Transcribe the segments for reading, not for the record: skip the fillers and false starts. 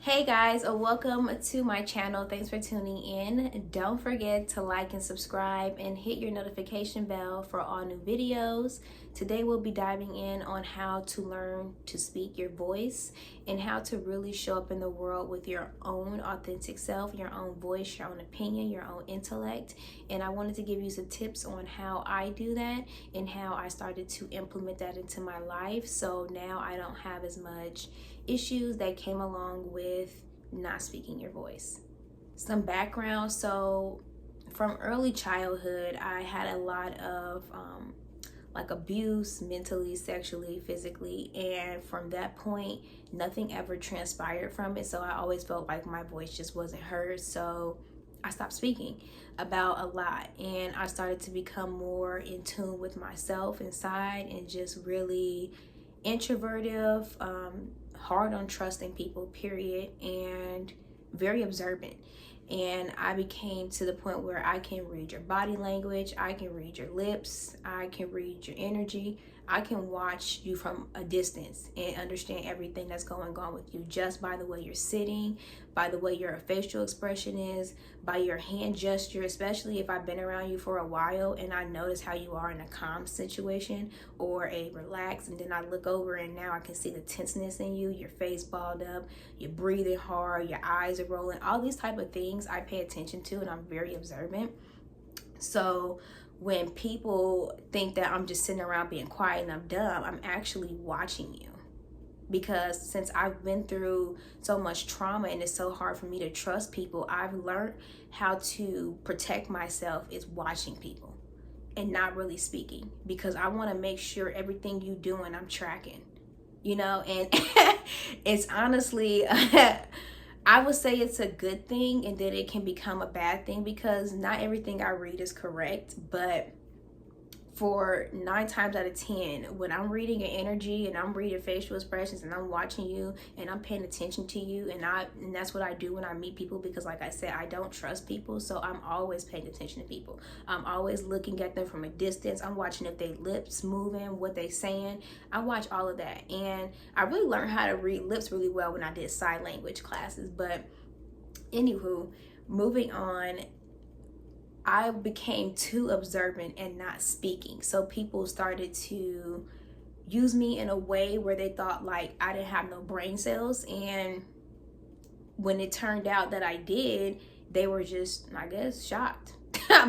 Hey guys, welcome to my channel. Thanks for tuning in. Don't forget to like and subscribe and hit your notification bell for all new videos. Today we'll be diving in on how to learn to speak your voice and how to really show up in the world with your own authentic self, your own voice, your own opinion, your own intellect. And I wanted to give you some tips on how I do that and how I started to implement that into my life. So now I don't have as much issues that came along with not speaking your voice. Some background. So from early childhood, I had a lot of abuse, mentally, sexually, physically, and from that point nothing ever transpired from it. So I always felt like my voice just wasn't heard, so I stopped speaking about a lot, and I started to become more in tune with myself inside and just really introverted, hard on trusting people, period, and very observant. And I became to the point where I can read your body language, I can read your lips, I can read your energy, I can watch you from a distance and understand everything that's going on with you just by the way you're sitting, by the way your facial expression is, by your hand gesture, especially if I've been around you for a while and I notice how you are in a calm situation or a relaxed, and then I look over and now I can see the tenseness in you, your face balled up, you're breathing hard, your eyes are rolling, all these type of things I pay attention to, and I'm very observant. So when people think that I'm just sitting around being quiet and I'm dumb, I'm actually watching you. Because since I've been through so much trauma and it's so hard for me to trust people, I've learned how to protect myself is watching people and not really speaking, because I want to make sure everything you doing I'm tracking, and it's honestly I would say it's a good thing, and then it can become a bad thing because not everything I read is correct. But for 9 times out of 10, when I'm reading your energy and I'm reading facial expressions and I'm watching you and I'm paying attention to you, and that's what I do when I meet people, because like I said, I don't trust people, so I'm always paying attention to people. I'm always looking at them from a distance. I'm watching if they lips moving, what they saying. I watch all of that, and I really learned how to read lips really well when I did sign language classes. But anywho, moving on, I became too observant and not speaking. So people started to use me in a way where they thought like I didn't have no brain cells. And when it turned out that I did, they were just, I guess, shocked.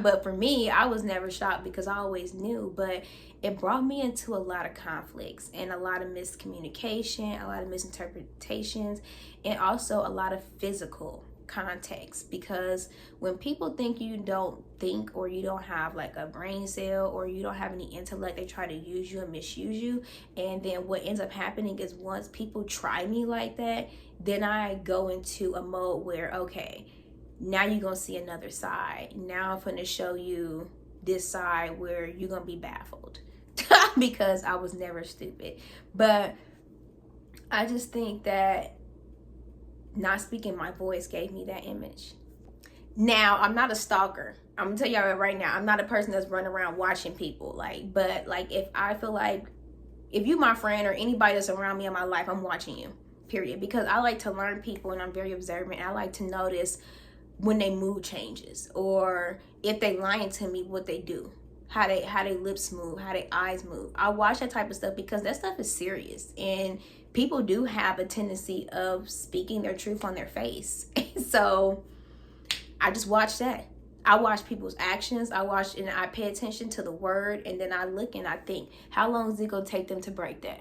But for me, I was never shocked because I always knew. But it brought me into a lot of conflicts and a lot of miscommunication, a lot of misinterpretations, and also a lot of physical context. Because when people think you don't think, or you don't have like a brain cell, or you don't have any intellect, they try to use you and misuse you. And then what ends up happening is once people try me like that, then I go into a mode where, okay, now you're gonna see another side. Now I'm gonna show you this side where you're gonna be baffled because I was never stupid. But I just think that not speaking my voice gave me that image. Now, I'm not a stalker. I'm gonna tell y'all right now, I'm not a person that's running around watching people. But if I feel like, if you my friend or anybody that's around me in my life, I'm watching you, period. Because I like to learn people and I'm very observant. I like to notice when they mood changes, or if they lying to me, what they do, how they lips move, how their eyes move. I watch that type of stuff because that stuff is serious, and people do have a tendency of speaking their truth on their face. So I just watch that. I watch people's actions. I watch and I pay attention to the word, and then I look and I think, how long is it gonna take them to break that?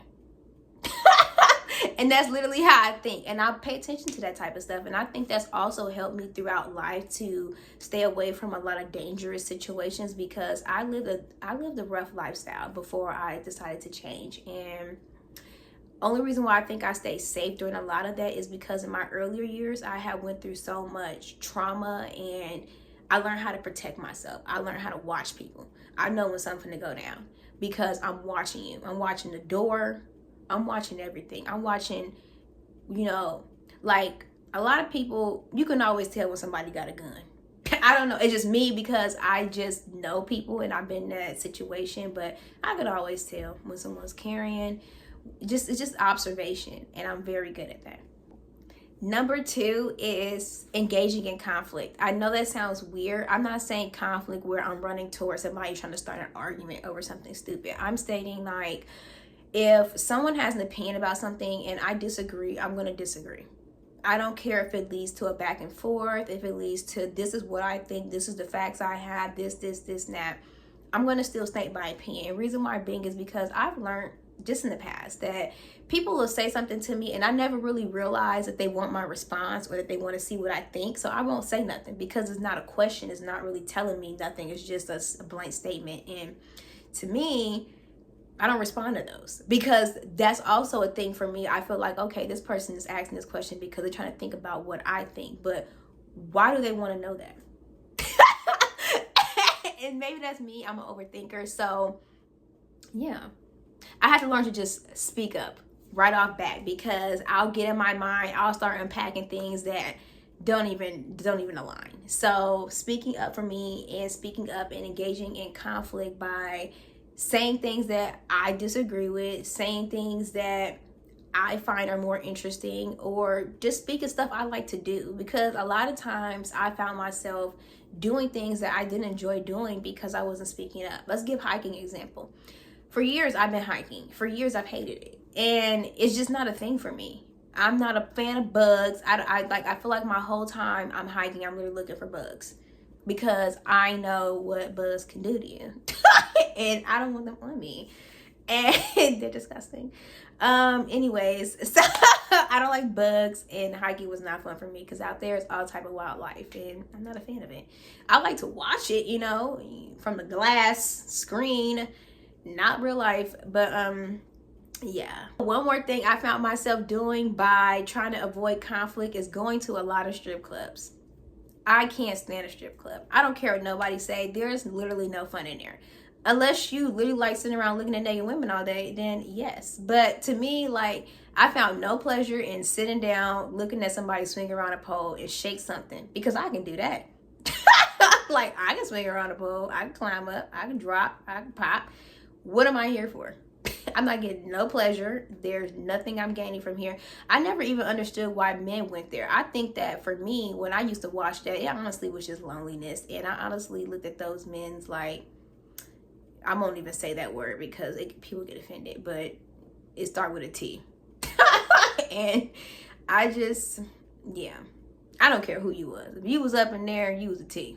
And that's literally how I think, and I pay attention to that type of stuff. And I think that's also helped me throughout life to stay away from a lot of dangerous situations, because I lived a rough lifestyle before I decided to change. And only reason why I think I stayed safe during a lot of that is because in my earlier years I had went through so much trauma, and I learned how to protect myself. I learned how to watch people. I know when something to go down because I'm watching you. I'm watching the door. I'm watching everything. I'm watching, like a lot of people, you can always tell when somebody got a gun. I don't know. It's just me because I just know people and I've been in that situation, but I could always tell when someone's carrying. It's just observation, and I'm very good at that. Number two is engaging in conflict. I know that sounds weird. I'm not saying conflict where I'm running towards somebody trying to start an argument over something stupid. I'm stating like, if someone has an opinion about something and I disagree, I'm going to disagree. I don't care if it leads to a back and forth, if it leads to this is what I think, this is the facts I have, this, and that. I'm going to still state my opinion. And reason why being is because I've learned just in the past that people will say something to me and I never really realize that they want my response or that they want to see what I think. So I won't say nothing because it's not a question. It's not really telling me nothing. It's just a blank statement. And to me, I don't respond to those because that's also a thing for me. I feel like, okay, this person is asking this question because they're trying to think about what I think. But why do they want to know that? And maybe that's me. I'm an overthinker. So yeah, I had to learn to just speak up right off bat because I'll get in my mind. I'll start unpacking things that don't even align. So speaking up for me is speaking up and engaging in conflict by saying things that I disagree with, saying things that I find are more interesting, or just speaking stuff I like to do. Because a lot of times I found myself doing things that I didn't enjoy doing because I wasn't speaking up. Let's give hiking an example. For years I've been hiking. For years I've hated it. And it's just not a thing for me. I'm not a fan of bugs. I feel like my whole time I'm hiking, I'm literally looking for bugs. Because I know what bugs can do to you. And I don't want them on me. And they're disgusting. Anyways, so I don't like bugs, and hiking was not fun for me because out there is all type of wildlife and I'm not a fan of it. I like to watch it, you know, from the glass screen, not real life. But yeah. One more thing I found myself doing by trying to avoid conflict is going to a lot of strip clubs. I can't stand a strip club. I don't care what nobody say. There's literally no fun in there. Unless you literally like sitting around looking at naked women all day, then yes. But to me, like, I found no pleasure in sitting down, looking at somebody swing around a pole and shake something, because I can do that. Like, I can swing around a pole, I can climb up, I can drop, I can pop. What am I here for? I'm not getting no pleasure. There's nothing I'm gaining from here. I never even understood why men went there. I think that for me, when I used to watch that, it honestly was just loneliness. And I honestly looked at those men's like, I won't even say that word because people get offended, but it started with a T. And I just, yeah, I don't care who you was. If you was up in there, you was a T.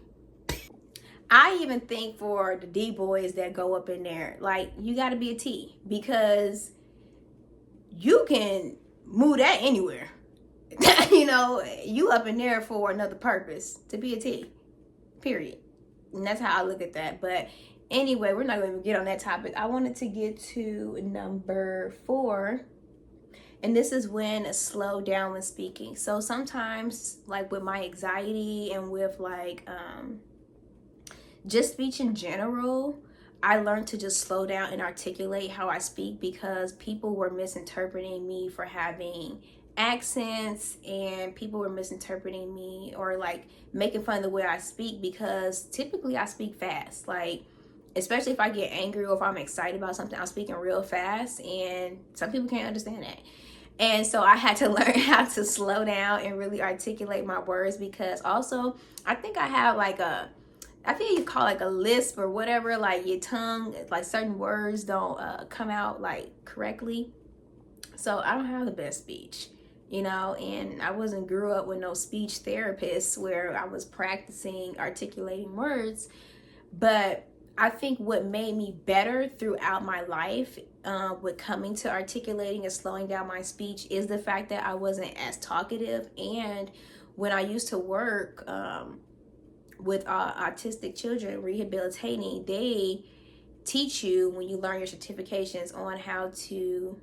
I even think for the D boys that go up in there, like, you got to be a T because you can move that anywhere. You know, you up in there for another purpose, to be a T, period. And that's how I look at that. But anyway, we're not going to get on that topic. I wanted to get to number 4. And this is when slow down when speaking. So sometimes, like with my anxiety and with like just speech in general, I learned to just slow down and articulate how I speak because people were misinterpreting me for having accents, and people were misinterpreting me or like making fun of the way I speak because typically I speak fast. Like, especially if I get angry or if I'm excited about something, I'm speaking real fast, and some people can't understand that. And so I had to learn how to slow down and really articulate my words, because also I think I have like I think you call like a lisp or whatever, like your tongue, like certain words don't come out like correctly. So I don't have the best speech, you know, and I wasn't grew up with no speech therapist where I was practicing articulating words. But I think what made me better throughout my life with coming to articulating and slowing down my speech is the fact that I wasn't as talkative. And when I used to work with autistic children rehabilitating, they teach you when you learn your certifications on how to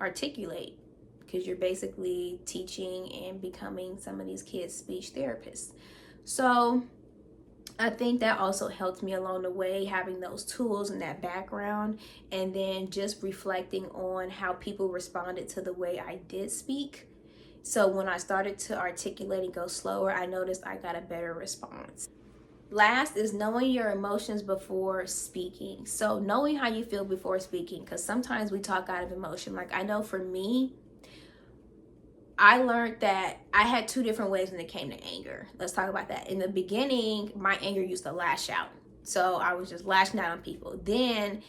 articulate, because you're basically teaching and becoming some of these kids speech therapists. So I think that also helped me along the way, having those tools and that background, and then just reflecting on how people responded to the way I did speak. So when I started to articulate and go slower, I noticed I got a better response. Last is knowing your emotions before speaking. So knowing how you feel before speaking, because sometimes we talk out of emotion. Like, I know for me, I learned that I had two different ways when it came to anger. Let's talk about that. In the beginning, my anger used to lash out. So I was just lashing out on people. Then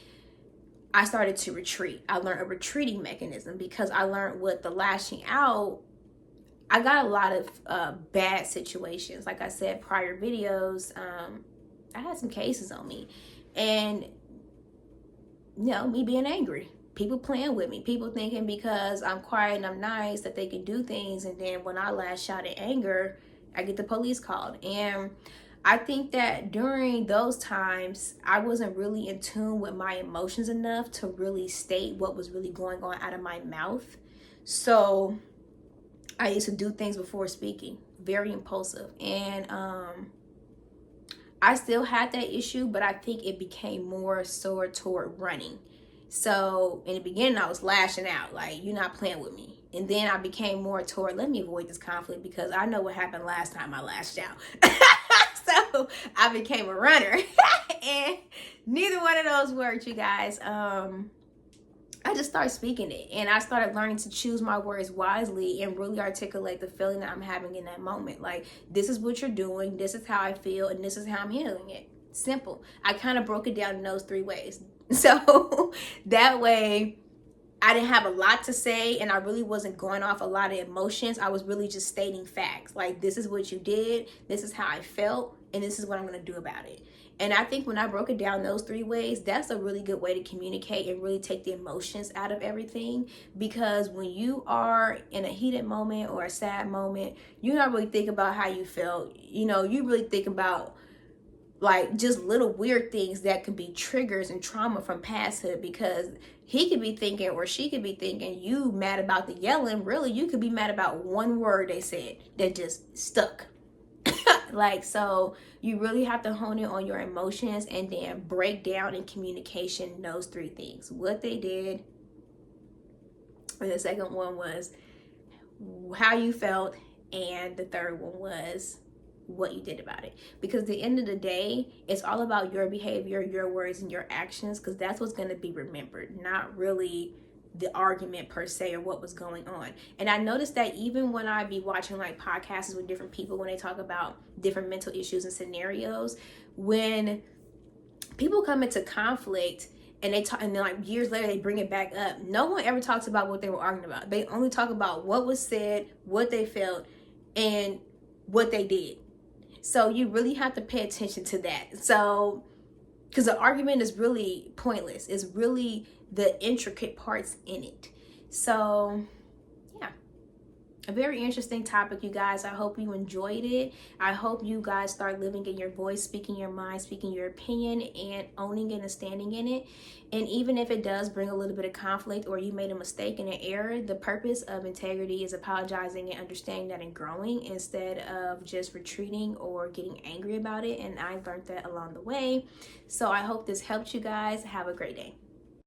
I started to retreat. I learned a retreating mechanism because I learned with the lashing out, I got a lot of bad situations. Like I said, prior videos, I had some cases on me. And, me being angry. People playing with me. People thinking because I'm quiet and I'm nice that they can do things. And then when I lash out in anger, I get the police called. And I think that during those times, I wasn't really in tune with my emotions enough to really state what was really going on out of my mouth. So I used to do things before speaking, very impulsive. And I still had that issue, but I think it became more so toward running. So in the beginning, I was lashing out, like, you're not playing with me. And then I became more toward, let me avoid this conflict because I know what happened last time I lashed out. So I became a runner. And neither one of those worked, you guys. I just started speaking it, and I started learning to choose my words wisely and really articulate the feeling that I'm having in that moment. Like, this is what you're doing, this is how I feel, and this is how I'm handling it. Simple. I kind of broke it down in those three ways. So that way I didn't have a lot to say, and I really wasn't going off a lot of emotions. I was really just stating facts. Like, this is what you did, this is how I felt, and this is what I'm going to do about it. And I think when I broke it down those three ways, that's a really good way to communicate and really take the emotions out of everything. Because when you are in a heated moment or a sad moment, you're not really thinking about how you felt. You really think about like just little weird things that could be triggers and trauma from pasthood, because he could be thinking or she could be thinking you mad about the yelling. Really, you could be mad about one word they said that just stuck. Like, so you really have to hone in on your emotions and then break down in communication those three things: what they did, and the second one was how you felt, and the third one was what you did about it. Because at the end of the day, it's all about your behavior, your words, and your actions, because that's what's going to be remembered, not really the argument per se or what was going on. And I noticed that even when I be watching like podcasts with different people, when they talk about different mental issues and scenarios, when people come into conflict and they talk, and then like years later they bring it back up, no one ever talks about what they were arguing about. They only talk about what was said, what they felt, and what they did. So you really have to pay attention to that. So, because the argument is really pointless. It's really the intricate parts in it. So, yeah. A very interesting topic, you guys. I hope you enjoyed it. I hope you guys start living in your voice, speaking your mind, speaking your opinion, and owning it and standing in it. And even if it does bring a little bit of conflict or you made a mistake and an error, the purpose of integrity is apologizing and understanding that and growing instead of just retreating or getting angry about it. And I learned that along the way. So I hope this helped you guys. Have a great day.